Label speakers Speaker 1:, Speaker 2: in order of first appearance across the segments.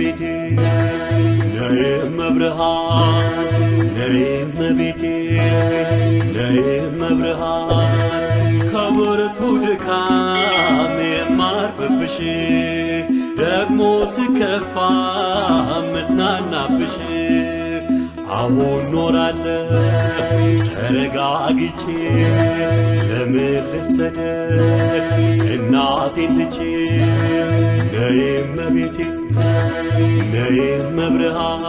Speaker 1: እመቤቴ ነይ እመብርሃን ነይ እመቤቴ ነይ እመብርሃን ከብርቱ ድካም የማርፍብሽ ደግሞ ስከፋ መጽናናብሽ አሁን ኖራለሁ ተረጋግቼ ለምን ልሰደድ እናቴን ትቼ ነይ እመቤቴ ነይ እመብርሃን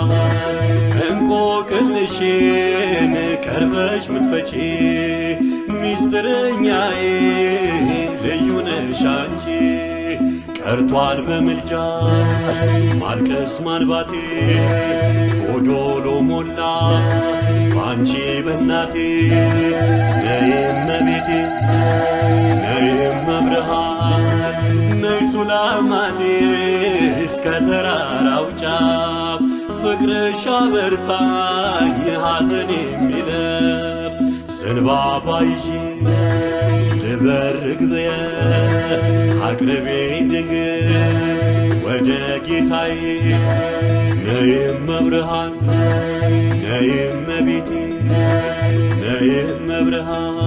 Speaker 1: እንቆቅልሼን ቀርበሽ ምትፈቺ ሚስጥረኛዬ ልዩ ነሽ አንቺ ቀርቷል በምልጃሽ ማልቀስ ማልባቴ ጎዶሎ ሞላ ባንቺ በእናቴ ነይ እመቤቴ ነይ እመብርሃን ነይ ሱላማቴ እስከ ተራራው ጫፍ ፍቅርሽ አበርታኝ ሐዘን የሚለፍ ዘንባባ ይዤ ልበርግ ብየ አቅርቤኝ ድንግል ወደ ጌታዬ ነይ እመብርሃን ነይ እመቤቴ ነይ እመብርሃን